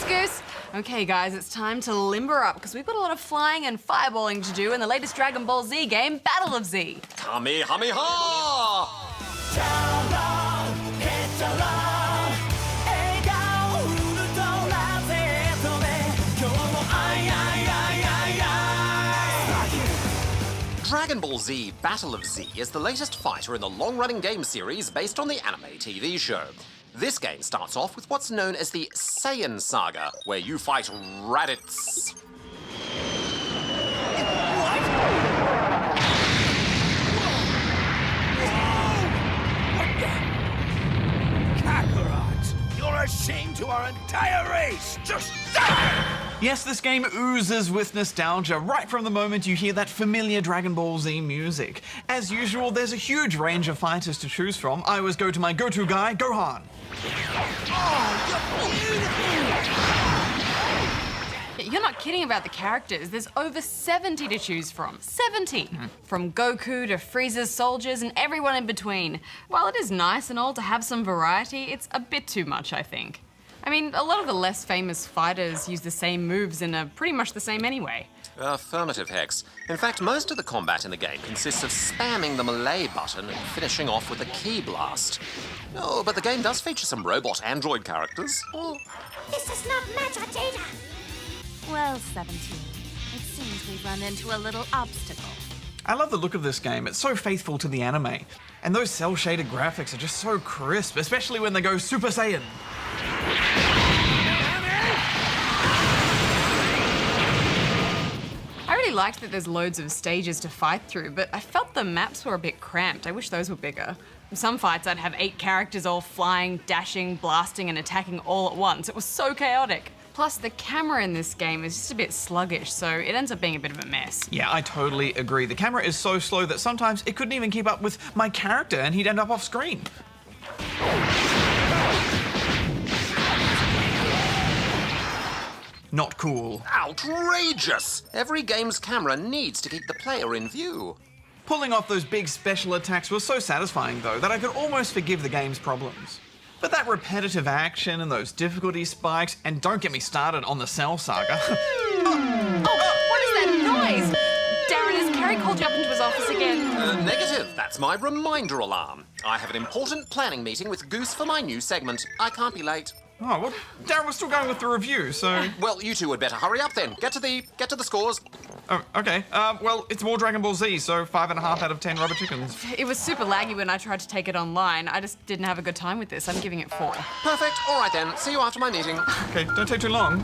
Goose. Okay, guys, it's time to limber up because we've got a lot of flying and fireballing to do in the latest Dragon Ball Z game, Battle of Z. Kamehameha! Dragon Ball Z Battle of Z is the latest fighter in the long-running game series based on the anime TV show. This game starts off with what's known as the Saiyan Saga, where you fight Raditz. You're a shame to our entire race! Just die! Yes, this game oozes with nostalgia right from the moment you hear that familiar Dragon Ball Z music. As usual, there's a huge range of fighters to choose from. I always go to my go-to guy, Gohan. You're not kidding about the characters. There's over 70 to choose from. 70! From Goku to Frieza's soldiers and everyone in between. While it is nice and all to have some variety, it's a bit too much, I think. I mean, a lot of the less famous fighters use the same moves and are pretty much the same anyway. Affirmative, Hex. In fact, most of the combat in the game consists of spamming the melee button and finishing off with a ki blast. Oh, but the game does feature some robot android characters. This does not match our data. Well, 17, it seems we've run into a little obstacle. I love the look of this game. It's so faithful to the anime. And those cel-shaded graphics are just so crisp, especially when they go Super Saiyan. I really liked that there's loads of stages to fight through, but I felt the maps were a bit cramped. I wish those were bigger. In some fights, I'd have 8 characters all flying, dashing, blasting, and attacking all at once. It was so chaotic. Plus, the camera in this game is just a bit sluggish, so it ends up being a bit of a mess. Yeah, I totally agree. The camera is so slow that sometimes it couldn't even keep up with my character and he'd end up off screen. Not cool. Outrageous! Every game's camera needs to keep the player in view. Pulling off those big special attacks was so satisfying, though, that I could almost forgive the game's problems. But that repetitive action and those difficulty spikes, and don't get me started on the Cell Saga. Oh, what is that noise? Darren, has Carrie called you up into his office again? Negative. That's my reminder alarm. I have an important planning meeting with Goose for my new segment. I can't be late. Oh, well, Darren was still going with the review, so... Well, you two had better hurry up then. Get to the scores. Oh, okay. Well, it's more Dragon Ball Z, so 5.5 out of 10 rubber chickens. It was super laggy when I tried to take it online. I just didn't have a good time with this. I'm giving it 4. Perfect. All right then. See you after my meeting. Okay, don't take too long.